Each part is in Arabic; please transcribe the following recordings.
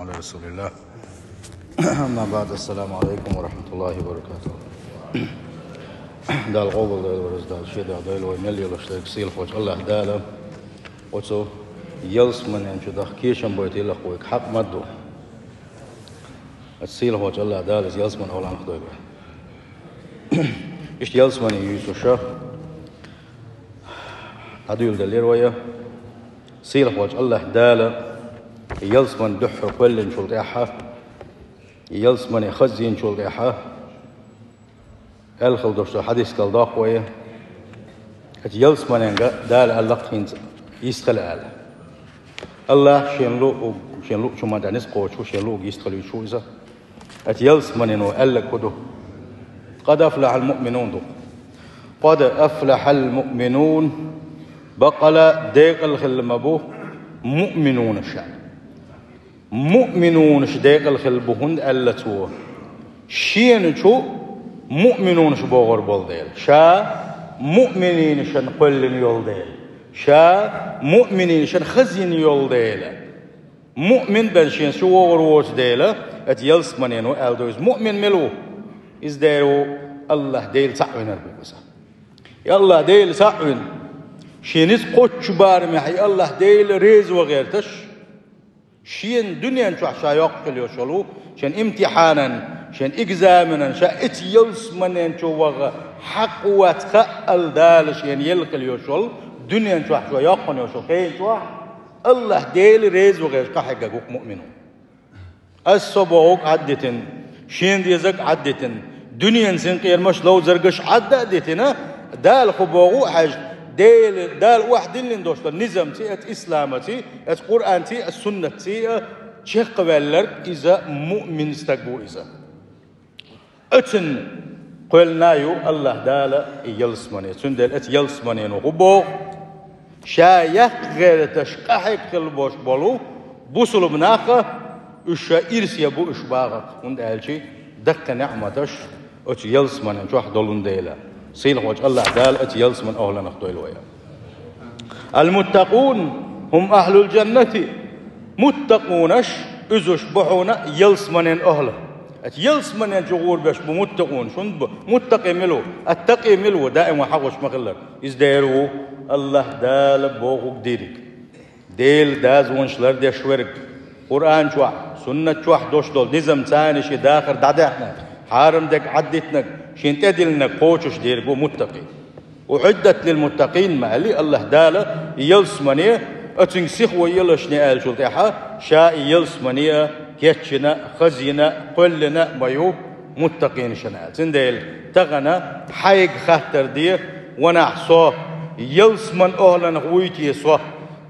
على رسول الله. أما بعد، السلام عليكم ورحمة الله وبركاته. دال قوبل دال ورز دال شيء دال ويملي لشتاق سيل خوش الله داله وتو يلس من ينشو دخكيشن بيتي لخويك حق مدو السيل خوش الله دال يلس من أولان خدوي به إيش يلس من يوسف شا هدول دليل ويا سيل خوش الله داله يلس من دحر كل شلت أحا يلس من يخزين شلت أحا الخل دوشتو حديث قال داقوية يلس من ينقى دال اللقين يستخل آله الله شنلو شو ما دانيس قوشو شنلو يستخل يشو إذا يلس من ينو ألك كدو قد أفلح المؤمنون دو قد أفلح المؤمنون بقل ديق الخل مبوه مؤمنون الشعب مؤمنون شديق الخل بهند ألتوه شين شو مؤمنون شبوغر بولديل شا مؤمنين شن قلن يولديل شا مؤمنين شن خزين يولديل مؤمن بنشين شوغر ووش ديلا ات يلس منينو ألدوز مؤمن ملو إز ديرو الله ديل سعوين البوكسا يالله ديل سعوين شينيس قوش بارمحي الله ديل ريز وغيرتش شين دنيا شو عشا يقل يوشلو شن امتحانا شن إجزامنا شا إتيلس منين شو وغ حق واتخال دال شن يلقل يوشل دنيا شو عشا يقن يوشل خين شو الله ديل ريز وغير كحقا قوك مؤمنون الصبوك عدتن شين ديزك عدتن دنيا سنقير مش لو زرقش عدتنا دال خبوغو حاج دال واحد اللي ندوشتر نظام تي ات اسلامتي ات قران تي السنه تي شيخ قبلر اذا مؤمن استقبو اذا اتن قلنا يو الله دال يلس مني سندل ات يلس مني نغبو شايخ غير تشقحك البوش بولو بوصل بناخه اش ارسيا بو اشباغك وند الشي دق نعمتش ات يلس مني شو حدولون ديلا سيل خوش الله دال ات يلس من اهل نخدويل ويا المتقون هم اهل الجنه متقونش ازش بحونا يلس من اهله ات يلس من جغور باش بمتقون شن متقي ملو التقي ملو دائما حقش مغلر ازديرو الله دال بوغك ديرك ديل داز ونشلر دي شورك قران شو سنه شو دوش دول نظام ثاني شي داخل دعدحنا حارم دك عدتنا شين تدلنا قوشش ديربو متقي وعدت للمتقين مالي الله داله يلس منيه اتنسخ ويلشني آل شلطيحة شاء يلس منيه كيتشنا خزينا قلنا مايو متقين شنا تنديل تغنى حيق خاطر دي ونحصو يلس من أهلا خويتي سوا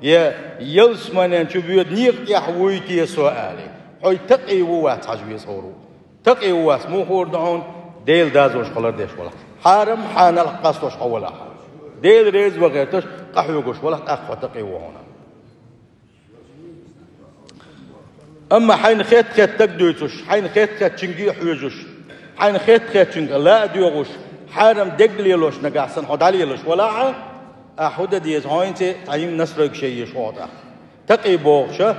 يا يلس من ينشبيت نيق يحويتي سوا آلي حي تقي ووات حجبي صورو تقي ووات مو خور دعون ديل دازوش خلر ديش ولا حارم حانا القصوش حولا ديل ريز وغيرتش قحوقوش ولا أخوة تقي وهنا أما حين خيت تقدويتوش حين خيت تشنجي حوجوش حين خيت تشنج لا أديوغوش حارم دقليلوش نقاحسن حداليلوش ولا أحد ديز هاينتي تعيم نسرق شيء شواطع تقي بوغشة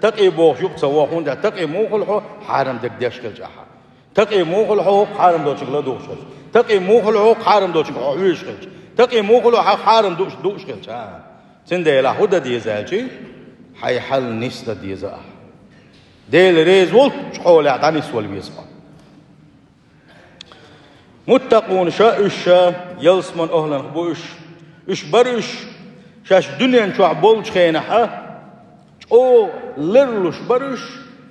تقي بوغش يقصوا هون تقي موخلحو حارم دقديش كالجاحة تقي موخل حقوق حارم دوشك لا دوشك تقي موخل حقوق حارم دوشك عويش خلج تقي موخل حقوق حارم دوش خلج سندي لا هدا ديزالشي حي حل نستا ديزا ديل ريز ولت حول اعطاني سوال بيسمع متقون شاش يلس من اهلا بوش اش برش شاش دنيا شو عبولش خينحه او لرلوش برش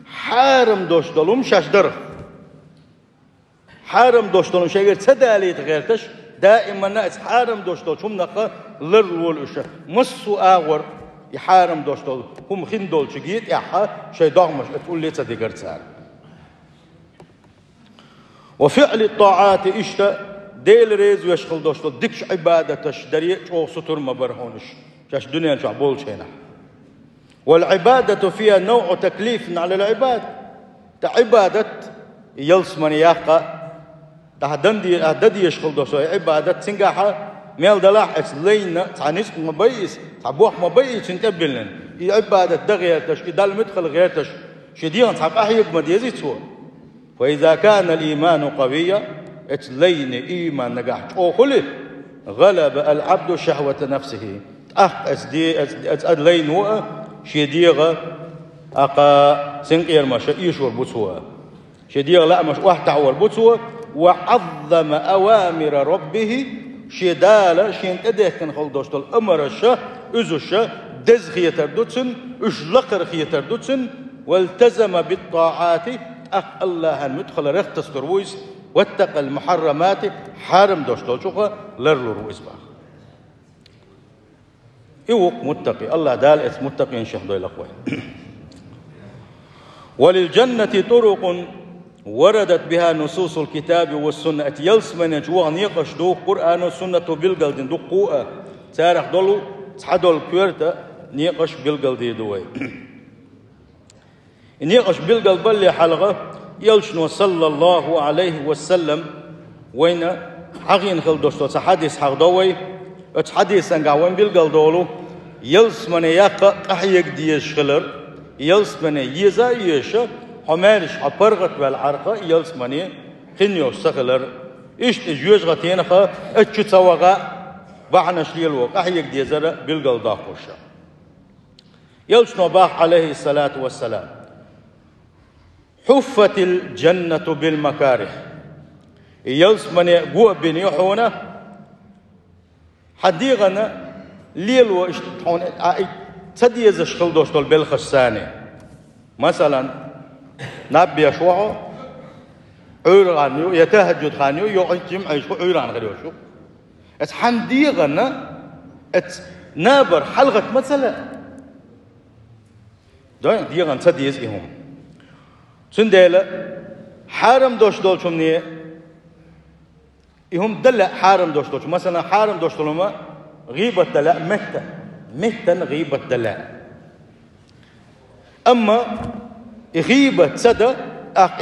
حارم دوش دلوم شاش درخ حارم دوشتون شيء تدالي تغيرتش دائما ناس حارم دوشتون شو منقة لرول إيش مسوا أغور يحارم دوشتون هم خين دول شجيت يحها شيء ضغمش تقول لي تدقرت سار وفعل الطاعات إشتا ديل ريز ويشغل دوشتون دكش عبادة تشدري شو سطر ما برهونش شاش دنيا شو عبول شينا والعبادة فيها نوع تكليف على العباد تعبادة يلس من ياقة تهددي يشغل دوسو عبادة سنجاحة ميل دلاح لينا تعنيس مبيس تعبوح مبيس انتبلن عبادة دغيرتش إدال مدخل غيرتش شديان تحقق مديزي تو فإذا كان الإيمان قويا اتلين إيمان نجاح أوخله غلب العبد شهوة نفسه أتلين هو شديغة أقا سنقير ما يشور بطوة شديغ لا مش واحد تعور بطوة وعظم أوامر ربه شدالة شين أديه كان خلدوشت الأمر الشا أزو الشا دز خيتر دوتسن أشلقر خيتر دوتسن والتزم بالطاعات أق الله المدخل رختص ترويس واتق المحرمات حارم دوشتول شوخة لرلو رويس باخ إيوك متقي الله دال إث متقي شهدو الأقوى وللجنة طرق وردت بها نصوص الكتاب والسنة يلس من جوا نيقش دو قرآن والسنة بالقلدين دو قوة تاريخ دولو تحدول كورتا نيقش بالقلدي دوي نيقش بالقلد بالي حلقة يلشنو صلى الله عليه وسلم وين حقين خل دوستو حديث حق دوي حديث انقاوين بالقلد دولو يلس من يقا قحيق ديش خلر يلس من يزا يشا حمارش حبرغت والعرقة يلس مني خنيو سخلر إشت جوز غتينخا اتشو تسوغا بعنش ليلو قحيق ديزر بالقلد داخوشا يلشنو باح عليه الصلاة والسلام حفت الجنة بالمكاره يلس من يقوى بن يحونا حديغنا ليلو اشتحون تديز اشخل دوشتول بالخساني مثلا نبي يشوعو عيرانيو يتهجد خانيو يوعي جمع يشوع عيران غير يشوع ات حنديغنا ات نابر حلقة مثلا دوين ديغن تديز إهم سنديلا حارم دوش دولشم نيه يهم دلع حارم دوش دولشم مثلا حارم دوش دولما غيبة دلع مهتا غيبة دلع أما غيبة سدا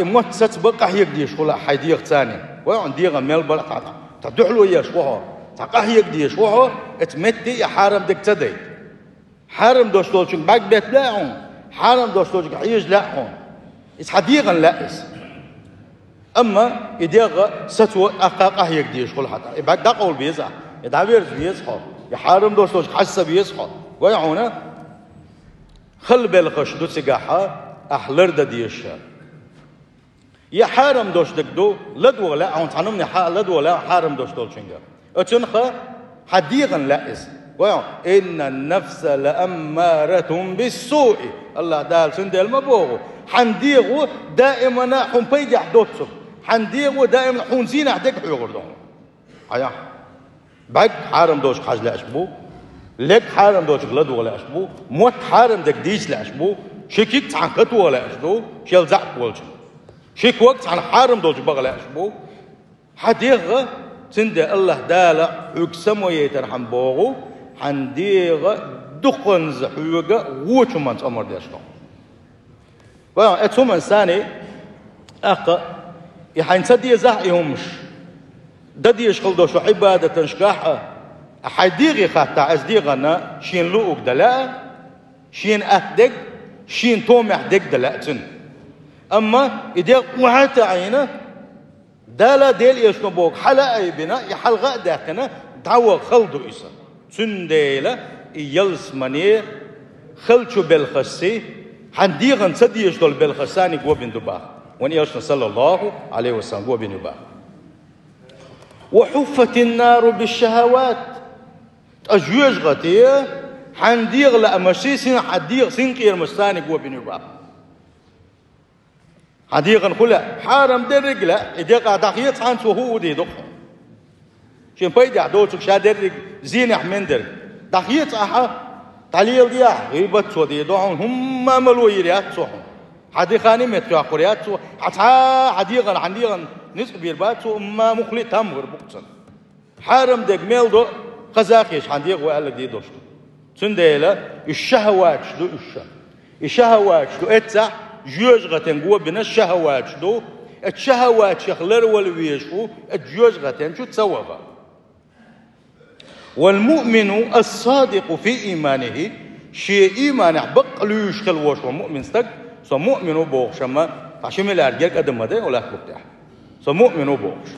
إموت ستبقى يقديش ولا حيديق ثاني ويعن ديغا ميلبل تدحلو يشوها تقاه يقديش وها اتمتي يا حارم دك تدي حارم دوش دولشم باك بيت لاعون حارم دوش دولشم حيج لاعون إس حديقا لائس أما إديغا ستو أقاقه يقديش كل حتى يبقى دقول بيزح يدعبيرز بيزحو يحارم دوش حسة بيزحو ويعونا خل بالخش دو سيقاحا أحلر دا ديشا يحارم دوش دكدو لدو لا عون تعنمني لدو لا حارم دوش دول شنجا أتنخا حديقا لائس ويعون إن النفس لأمارة بالسوء الله دال سندل مبوغو حنديغو دائما حن بيدي حدوتسو حنديغو دائما حن زينة حدك حيغردون عيا بعد حارم دوش حاج لأشبو لك حارم دوش غلدو ولا أشبو موت حارم دك ديش لأشبو شكيك تحن قطو ولا أشبو شيل زعب والشو شيك وقت عن حارم دوش بغلا أشبو حديغ سند الله دالع يقسمو يترحم بوغو حنديغ دقنز حيوغا ووشو منت أمر ديشتو وأتوم إنساني أقا يحين سدي زح يهمش ددي يشغل دوشو عبادة تنشكاحة حيديغي خاطع أزديغنا شين لوك دلاء شين أهدق شين تومح دق دلاء أما إذا وحتى عينه دالا ديل يشنو بوك حلا أي بنا يحلغا داخنا دعوة خلدو إيسا سنديلا يلس مني خلشو بالخسي حنديغن سدي يشتول بالخساني قوة بن دباخ وان يشنو صلى الله عليه وسلم قوة بن دباخ وحفت النار بالشهوات أجوج غتيه حنديغ لأمشي سين حديغ سين قير مستاني قوة بن دباخ حديغن خلا حارم درق لا إدقا دقيت عنسو هو دي دق شين بيدي عدوتك شا درق زينح من درق دقيت أحا تعليل ديا غيبت سو دي دوحون هم ملويريات سوحون حديقاني متكوا قريات سو حتى حديغن حديغن نسق بيربات سو ما مخلي تامور بقصن حارم دق ميل دو قزاقيش حديغ وقال دي دوش سنديلا الشهوات دو الشهوات دو اتسع جوج غتن قوة بين الشهوات دو الشهوات شخلر والويشو الجوج غتن شو تسوغا والمؤمن الصادق في إيمانه شيء إيمانه بقلوش خلوش ومؤمن استق سو مؤمن وبوغش أما عشان لا أرجع قدم ماذا ولا تبتح سو مؤمن وبوغش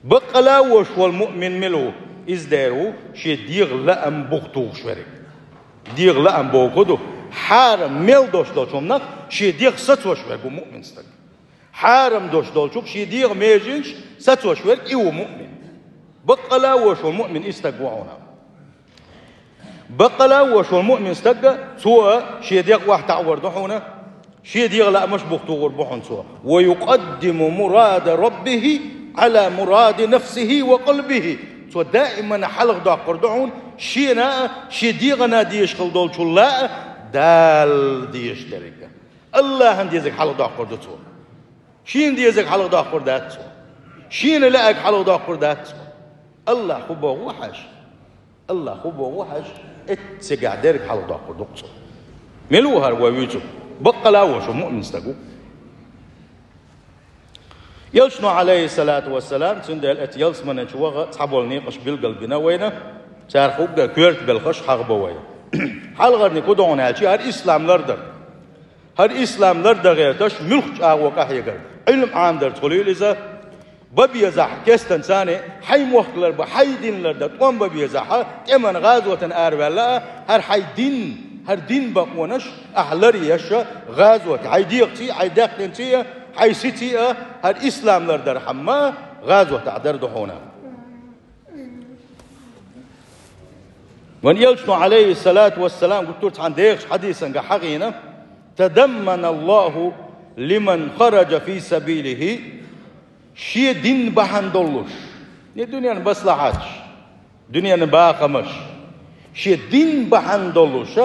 بقلا وش والمؤمن ملو إزدارو شيء ديغ لا أم بوغتوغش فرق ديغ لا أم بوغدو حرم مل دوش دولشومنا شيء ديغ ستوش فرق مؤمن استك حرم دوش دولشوك شيء ديغ ميجنش ستوش فرق إيو مؤمن بقلا وش والمؤمن استقوعونا بقلا وش والمؤمن استقى سوى شيء ديغ واحد تعور دحونا شيء ديغ لا مش بوغتوغر بوحن سوى ويقدم مراد ربه على مراد نفسه وقلبه سو دائما حلق دا قردعون شينا شي ديغنا ديش خلدول شلا دال ديش تريكا الله هنديزك حلق دا قردتو شين ديزك حلق دا قرداتو شين لاك حلق دا قرداتو الله خبو وحش الله خبو وحش اتسقع ديرك حلق دا قردتو ملوهر ويوتو بقلا وشو مؤمن استقو يلشنو عليه الصلاة والسلام سندل ات يلسمن شوغا صحابول نيقش بالقلبنا وينا صار خوغا كورت بالخش حق بويا حلغرني كودون هالشي هر اسلام لردر هر اسلام لردر غيرتش ملخ اغو قحيغر علم عام در تقولي اذا ببي زح كستن ثاني حي موخلر بحي دين لردر قوم ببي زح تمن غازوه اربلا هر حي دين هر دين بقونش احلري يشا غازوه حي ديقتي حي داخلنتي حي سيتي هر اسلام لردر حما غازوه تعدر دحونا وان يلشنو عليه الصلاة والسلام قلت عن ديخش حديثا حقينا تدمن الله لمن خرج في سبيله شي دين بحندلوش الدنيا بصلحاتش دنيا باقمش شي دين بحندلوش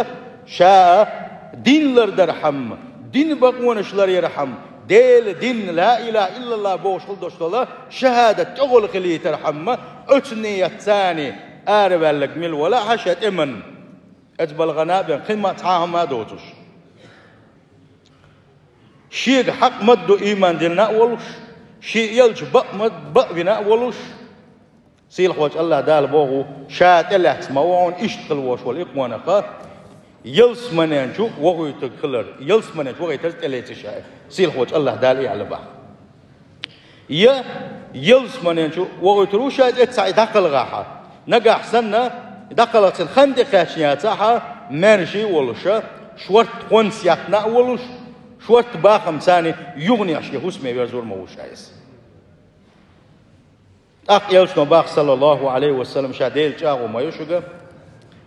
شا دين لردر حم دين بقونش لر يرحم ديل دين لا إله إلا الله بوش خلدوش الله شهادة تغل خليه ترحمه اتنية ثاني أربلك مل ولا حشت إمن أجبل غنابين خدمة تعاهم ما دوتش شيء حق مدو إيمان دينا ولش شيء يلج بق بنا ولش سيل خوش الله دال بوغو شات الله تسمعون اشتغل وش والإقوان قا يلس منين شو وغو يتكلر يلس منين شو وغو يتلت شاي سيل خوش الله دال على بح يا يلس منين شو وغو يتروشات اتسعي دقل غاحة نجا حسنا دقلت الخندق خاشياتها مرجي ولشة شورت قنسياتنا ولش شورت باخم ثاني يغني عشان اسمه بيرزور موش عايز يلشنو باخ صلى الله عليه وسلم شاديل جاغو ما يشوغا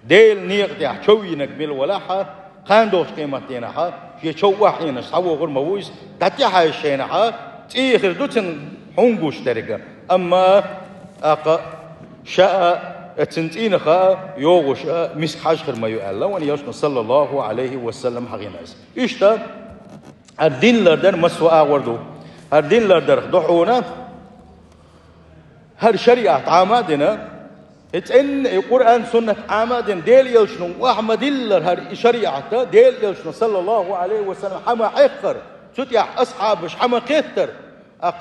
ديل نيق شوي نقبل ولاحة خاندوش قيمتينها شي شو واحين صحو غير مويس تاتيها الشينها تيخر دوتن حنقوش ترقا أما شاء التنتين خا يوغش مس حاجر ما يؤلا وان يشن صلى الله عليه وسلم حقيناس إشتا الدين لردن مسوا وردو الدين لردن ضحونا هر شريعة عمادنا إن القرآن سنة عمادنا ديل يشنو وأحمد الله هر شريعة ديل يشنو صلى الله عليه وسلم حما حقر ستيح أصحابش حما كتر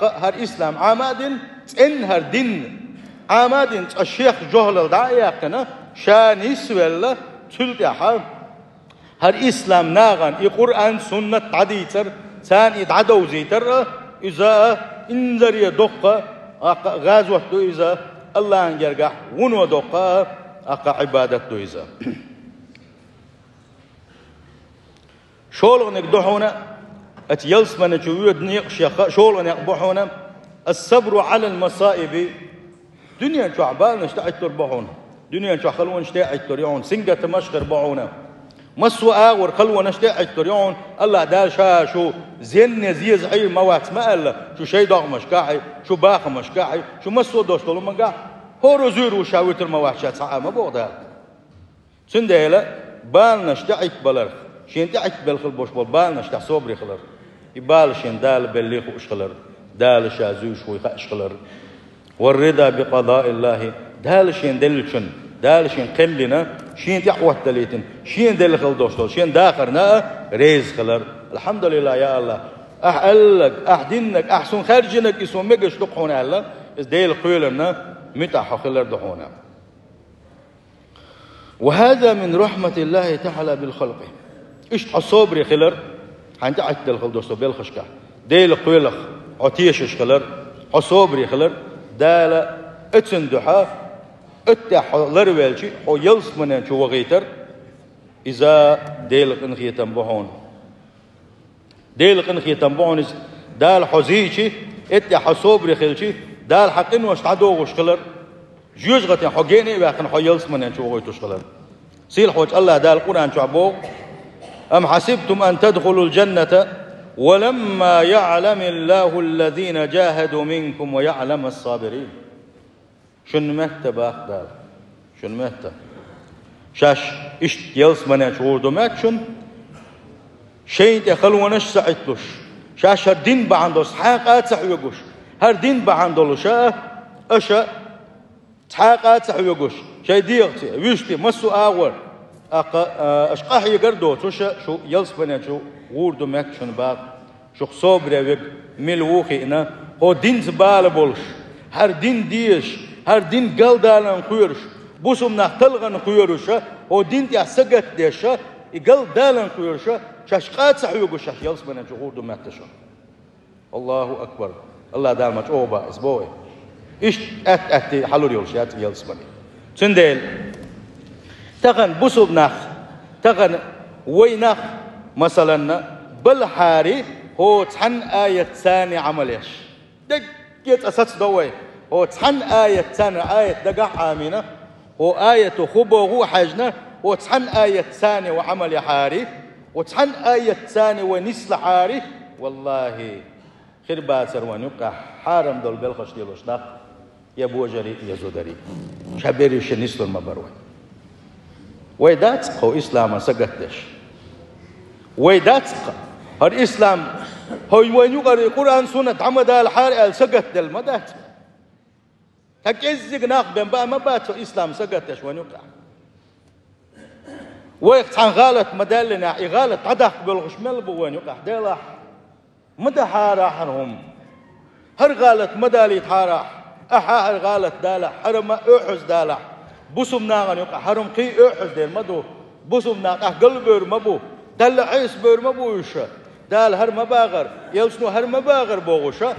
هر إسلام عمادن إن هر دين عمادين الشيخ جهل الداعية شان يسوي تلقى هر إسلام ناغن القرآن سنة عديتر ثاني يتعدو زيتر إذا إنذر يدق غازوة إذا الله أنجرجح ونو دق عبادة إذا شغل نقدحونا أتيلس من جوود نيقش شغل نقبحونا الصبر على المصائب دنيا شو عبال نشتاع تربحون دنيا شو خلونا نشتاع تريون سنجة مشخر بعونا مسوا آور خلونا نشتاع تريون الله دال شو زين زيز عيل موات ما قال شو شيء ضغ مشكاحي شو باخ مشكاحي شو مسوا دوش طلوا من قاع هو رزور وشاويت الموات شات ساعة ما بوضع سندهلا بال نشتاع بلر شين تعت بالخل بوش بال نشتاع صبري خلر يبال شين دال بليخ وش خلر دال شازوش ويخش خلر والرضا بقضاء الله دالشين دلشن دالشين قلنا شين تحوت دليتن شين دل خلدوشتو شين داخرنا ريز خلر الحمد لله يا الله أحلك أحدينك أحسن خارجنك يسومك شلقحونا الله إز ديل قيلنا متاح خلر دحونا وهذا من رحمة الله تعالى بالخلق إيش حصوبري خلر عند عتل خل دوستو بالخشكة ديل قيلخ عتيش خلر حصوبري خلر دال اتسندحا اتح لرويلشي أو يلس منن شو وغيتر إذا ديل قنخي تنبعون ديل قنخي تنبعون دال حزيشي اتح حصوبري خلشي دال حقن واشتعدوغش خلر جوجغتين حقيني باقن حيلس منن شو وغيتوش خلر سيل حوج الله دال القرآن شعبوه أم حسبتم أن تدخلوا الجنة ولما يعلم الله الذين جاهدوا منكم ويعلم الصابرين شن مهت باق دال شن مهت شاش إشت يلس منن شعور دومات شن شين تخلونش سعيتلوش شاش هر دين بعندوس حاقات سحيوغوش هر دين بعندولوش أشا تحاقات سحيوغوش شاي ديغتي ويشتي مسو آور أشقاح يقردو شو يلس بنا شو غوردو ماك شن باق شو صبري ويك ملوخي إنا هو دين زبالة بولش هر دين ديش هر دين قلدالن خيرش بوسم نختلغن خيرش هو دين تيا سقت ديش يقل دالن خيرش شاشقات سحيوغو شاش يلس بنا شو غوردو ماك تشو الله أكبر الله دالمت أوبا إسبوي إيش أتي حلو يولشات يلس بنا تندل تغن بوسب نخ تغن وينخ مثلا بالحاري هو تحن آية ثانية عمليش دق يتأسس دوي هو تحن آية ثانية آية دقع آمينة هو آية خبوه حجنا هو تحن آية ثانية وعمل حاري وتحن آية ثانية ونسل حاري والله خير باسر ونقع حارم دول بالخش ديلوش داق يا بوجري يا زودري شابيري شنسل المبروي ويداتق هو إسلام سقطش ويداتق هو الإسلام هو وين يقرأ القرآن سنة عمد الحارئ سقط دل مدات هكذا ناق بين بقى ما بات إسلام سقطش وين يقرأ ويقطع غالط مدلنا غالط عدح بالغشمل بو وين يقرأ ديلا مدى حارحهم هر غالط مدالي حارح أحا هر غالط دالح حرم أحز دالح بوسم ناغن يقع حرم قي أحز ديل مدو بوسم ناغ قلبير مبو دل عيس بير مبو يشا دال هر مباغر يلسنو هر مباغر بوغشا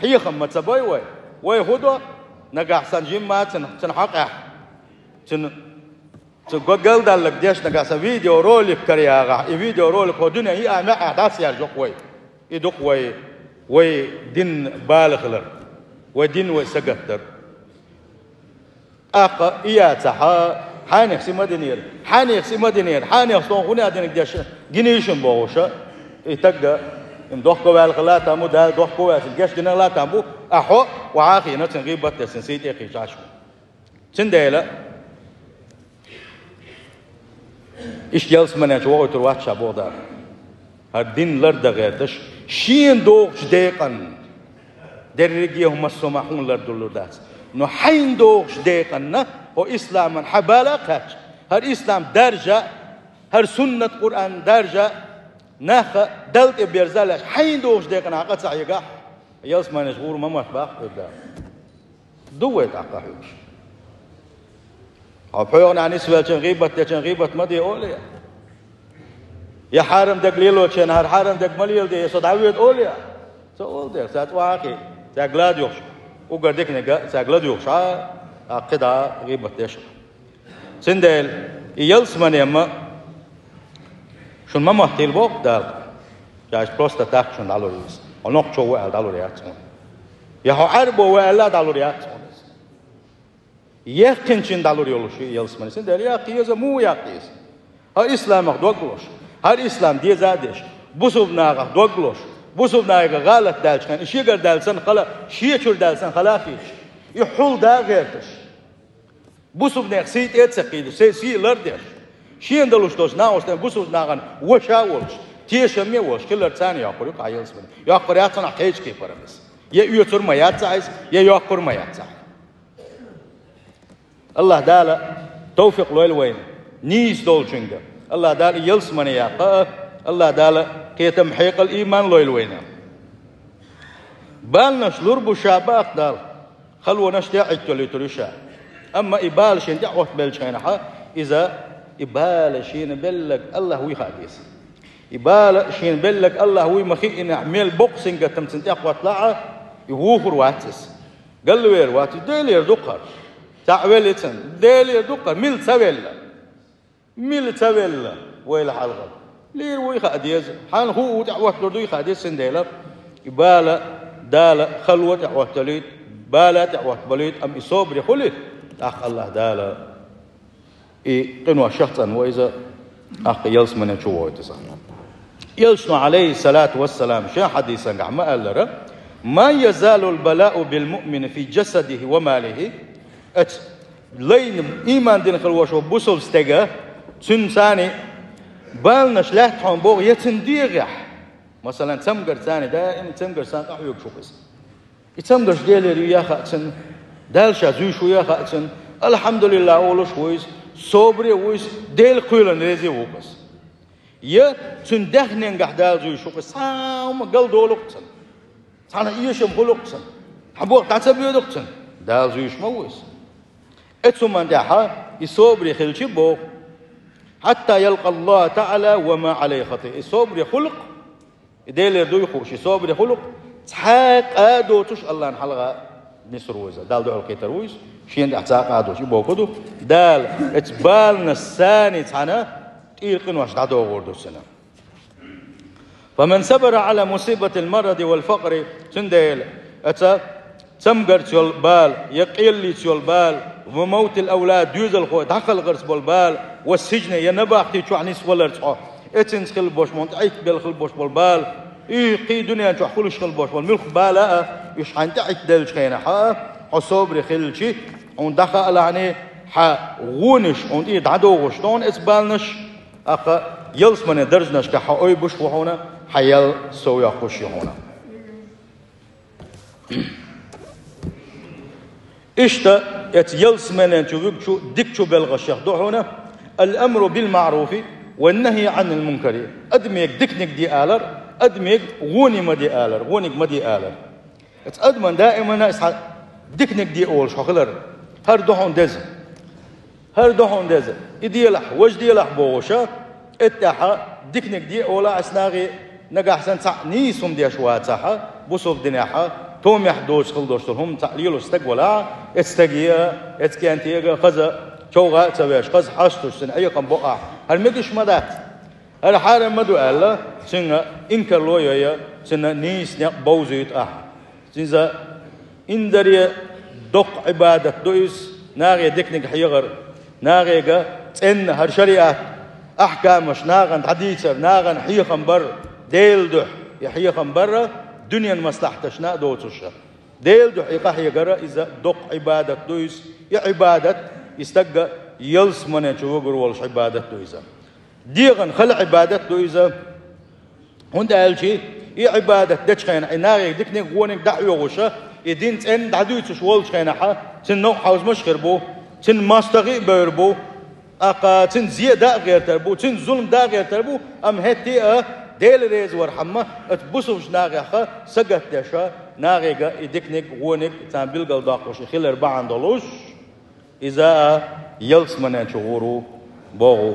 حيخم متسبوي وي هدو نقع سنجيم ما تنحقح تقول دالك ديش نقع فيديو رولك كرياغا فيديو رولك هو دنيا هي أعماء أحداث يرجوك يدوك وي دين بالغلر ودين وسقطر أقا إياتها حانيخ سي مدنير حانيخ سي مدنير حانيخ صون غني أدينك ديش جنيشن بوغشا يتقى مدوخكو بالغلاتا مدال دوخكو الجيش دينا لا تامبو أحو وعاخي نتن غيبت تسنسيت إخي شاشو تنديلا إيش جلس من يجوه تروح شابو دار هالدين لرد غيرتش شين دوغش ديقن درجيهم السماحون لردولو داس نو حين دوغش ديقن هو إسلام حبالا قاتش هر إسلام درجة هر سنة قرآن درجة ناخ دلت بيرزالش حين دوغش ديقن عقد سعيقا يلس ما نشغور ممت باق إبدا دويت عقاحيوش أبحيوغن عن إسوال چن غيبت مدي أوليا يا حارم دق ليلو چن هر حارم دق مليل دي يسود عويد أوليا سأول دير سات واقي ساقلاد يوخش وقردك نقا ساقلاد يوخش قدا غيبت ديش سندل يلس من يما شون ما محتيل بوق دال جاش بروستا تاك شون دالو ريس ونوك شو وعل دالو رياتون يا هو عربو وعلا دالو رياتون يقين شين دالو ريولوشي يلس من سندل يقيز مو يقيز ها إسلام دوغلوش هر إسلام دي زادش بوسوب ناغ دوغلوش بوسوب ناغ غلط دالش كان شيغر دالسن خلا شيچور دالسن خلافيش يحول دا غيرتش بوسوب ناغ سيت اتسقيد سي لردش شين دلوش دوس ناوس بوسوب ناغن وشاولش تيشمي وش كلر ثاني يقول قايلس من يقول ياتنا حيج كي فرمس يا يوتر ما ياتعس يا يقر ما ياتع الله دالا توفيق لويل وين نيس دولشنجا الله دال يلس من ياقا الله دال كيتم حيق الإيمان لويل وينا بالنش لربو شاباق دال خلو نشتي عجتو لترشا أما إبالشين دعوة بلشين إذا إبالشين بلق الله ويخاديس يبال شين بلك الله هو مخي إن أعمل بوكسينج تمسنتي أقوى طلعة يوفر واتس قال له وير واتس ديلي دقر تعويلتن ديلي دقر ميل تاويلا ويل حلقة لير ويخا أديز حان هو تعوت لردو يخا أديز سنديلا يبال دال خلوة تعوت تليد بالا تعوت بليد أم إصابري خليد أخ الله دال قنوة شخصا وإذا أخ يلس من يشوه يتصنع يلسنا عليه الصلاة والسلام شا حديثا ما قال ما يزال البلاء بالمؤمن في جسده وماله لين إيمان دين خلوش وبوصل استجا تنساني بالنا شلات حون بوغ يتنديغح مثلا تمقر ثاني دائما تمقر ثاني أحيوك شو قص يتمقر ديلي يا خاتن دالشا زوشو يا خاتن الحمد لله أولوش ويس صبري ويس ديل قيلن ريزي وقص يا تندخنين قحدال زوشو قص سام قل دولقتن سانا إيشم خلقتن حبوق تعتبيو دقتن دال زوش مويس اتسمان داحا يصبري خلشي بوغ حتى يلقى الله تعالى وما عليه خطيئة صبري خلق ديل يردو يخوش صبري خلق تحاق آدو تش الله نحلغا مصر ويزا دال دعو القيتر ويز شين تحاق آدو شبو كدو دال اتبالنا الثاني تحانا تيقن واش دعو غوردو السنة فمن صبر على مصيبة المرض والفقر تنديل اتا تمقر تيول بال يقيل لي تيول بال وموت الأولاد دوز الخوة دخل غرس بالبال والسجن ينباختي شو عنيس ولا رتحو اتنس خل بوش مونت عيك بال خل بوش بالبال قي دنيا شو خلش خل بوش بالملخ بالا يش حنت عيك دلش خينا حصبر خلشي on دخل يعني غونش on عدو غشتون اسبالنش أقا يلس من درجنش كحاوي بوش وهنا حيل سويا خوشي هنا إشتا يلس من شو ديك شو بلغشيخ هنا الأمر بالمعروف والنهي عن المنكر أدميك ديكنك دي آلر أدميك غوني ما دي آلر غونيك ما دي آلر أدمن دائما ديكنك دي أول شخلر هر دهون دز إدي لح وجدي لح بوشة اتحا ديكنك دي أولا أسناغي نجح سن نيسهم دي أشوات صحة بوصف دنياها توم يحدوش خلدوشتهم تعليل استقبلا استجيا اتكانتيجا خذا شوغا تباش خذ حاشتوش سن أي قم بقع هل مدش مدات هل حارم مدو ألا سن إنكر لويا سن نيس نق بوزيت سنزا إندري دق عبادة دويس ناغي دكنك حيغر ناغيغا تن هر شريعة أحكامش ناغن حديثة ناغن حيخن بر ديل دح يحيخن بر دنيا مصلحتش نا دوتش ديل دح يقحي قرا إذا دق عبادة دويس يا عبادة يستقى يلس من يشوفر والش عبادة دويسا ديغن خل عبادة دويسا هند قال شيء يا عبادة دشخين ناغي دكنك غونك دعوة غشة يدين تن دعوتش والش خينها تن نوع حوز مش خربو تن ماستغي بيربو أقا تن زيادة غير تربو تن ظلم دا غير تربو أم هتي ديل ريز ورحمة اتبصوش ناغيخا سقط دشا ناغيغا يدكنك غونك تان بلغل داقوش خيل 4 دولوش إذا يلس من شغورو بوغو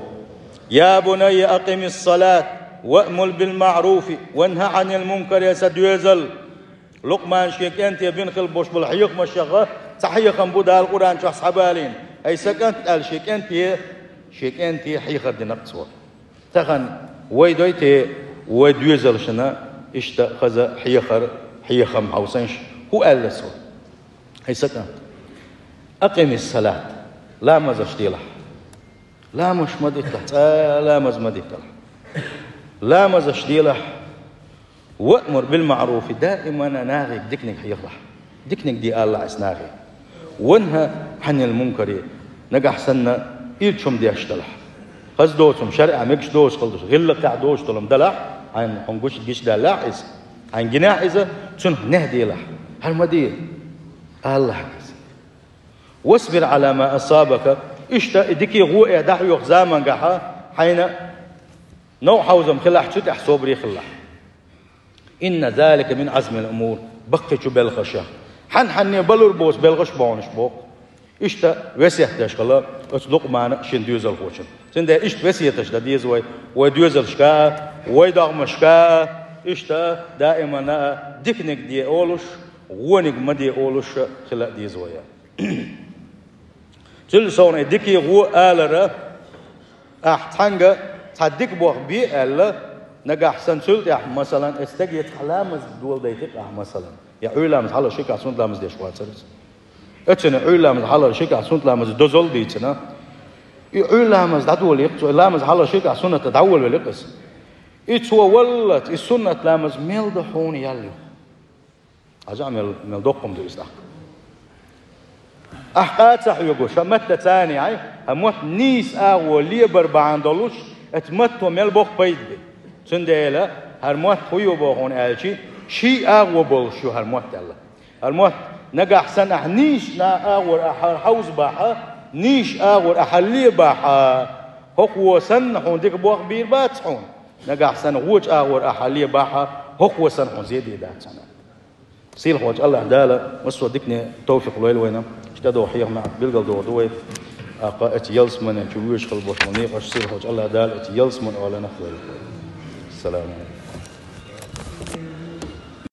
يا بني أقم الصلاة وأمل بالمعروف وانهى عن المنكر يا سدويزل لقمان شيك أنت يا بن خل بوش بالحيق مشغة صحيح بودا القرآن شو أصحابالين أي سكنت قال شيك أنت حيخ الدين قصور تخن ويدويتي ودويزل شنا إشتا خذا حيخر محوسنش هو قال لسوا أي سكنت أقم الصلاة لا مزشتيلح لا مش مديتلح لا مز مديتلح لا مزشتيلح وأمر بالمعروف دائما ناغي دكنك حيخلح دكنك دي الله اسناغي وانها عن المنكر نجح سنة إيرشم دي أشتلح قصدوتهم شرع مكش دوش خلدوش غلق قاع دوش طلم دلع عن حنقوش جيش دلع إذا عن جناح إذا تنه نهدي لح هالمدير الله حكيس واصبر على ما أصابك إشتا إدكي غوئة دحيوخ زامن قحا حين نوع حوزم خلاح تتح صبري خلاح إن ذلك من عزم الأمور بقي شو بالغشة حن بلور بوس بالغش بونش بوك İşte vesiyetleş kala ötlük mana şin düzel hoçun. Şimdi işte vesiyetleş da diyiz ve düzel şka ve dağmışka işte daima diknik diye oluş ونق مدي أولش خلا دي زويا تل صون ديكي غو آلرا أحتنجا تصدق بوخ بي آلا نجا أحسن تل يا مثلا استجيت علامة دول ديتك مثلا يا علامة حلا شيء كاسون لامز ديش واتسرس أتنا علامة حلا شيء كاسون لامز دوزول ديتنا علامة دول يقطع علامة حلا شيء كاسون تدعول ولقس إتوا ولت السنة لامز ميل دحون يالي أجمع من دوقهم دو إسلام أحقات صح يقول شمت تاني عاي هموت نيس أولي بربعان دولوش اتمتو ميل بوق بيد بي تنديلا هرموت خويو بوغون ألشي شي أغو بولشو هرموت الله هرموت نجا أحسن أحنيش نا أغور أحر حوز باحا نيش أغور أحلي باحا هو سن حون ديك بوق بير باتحون نجا أحسن ووج أغور أحلي باحا هو سن حون زيدي داتنا سيل خوج الله دالا مسوا ديكني توفيق لويل وينا اشتدوا حيق مع بلقل دو دوي قائت يلسمن جويش قلبوش منيق سيل خوج الله دالا يلسمن ولا نخوي السلام عليكم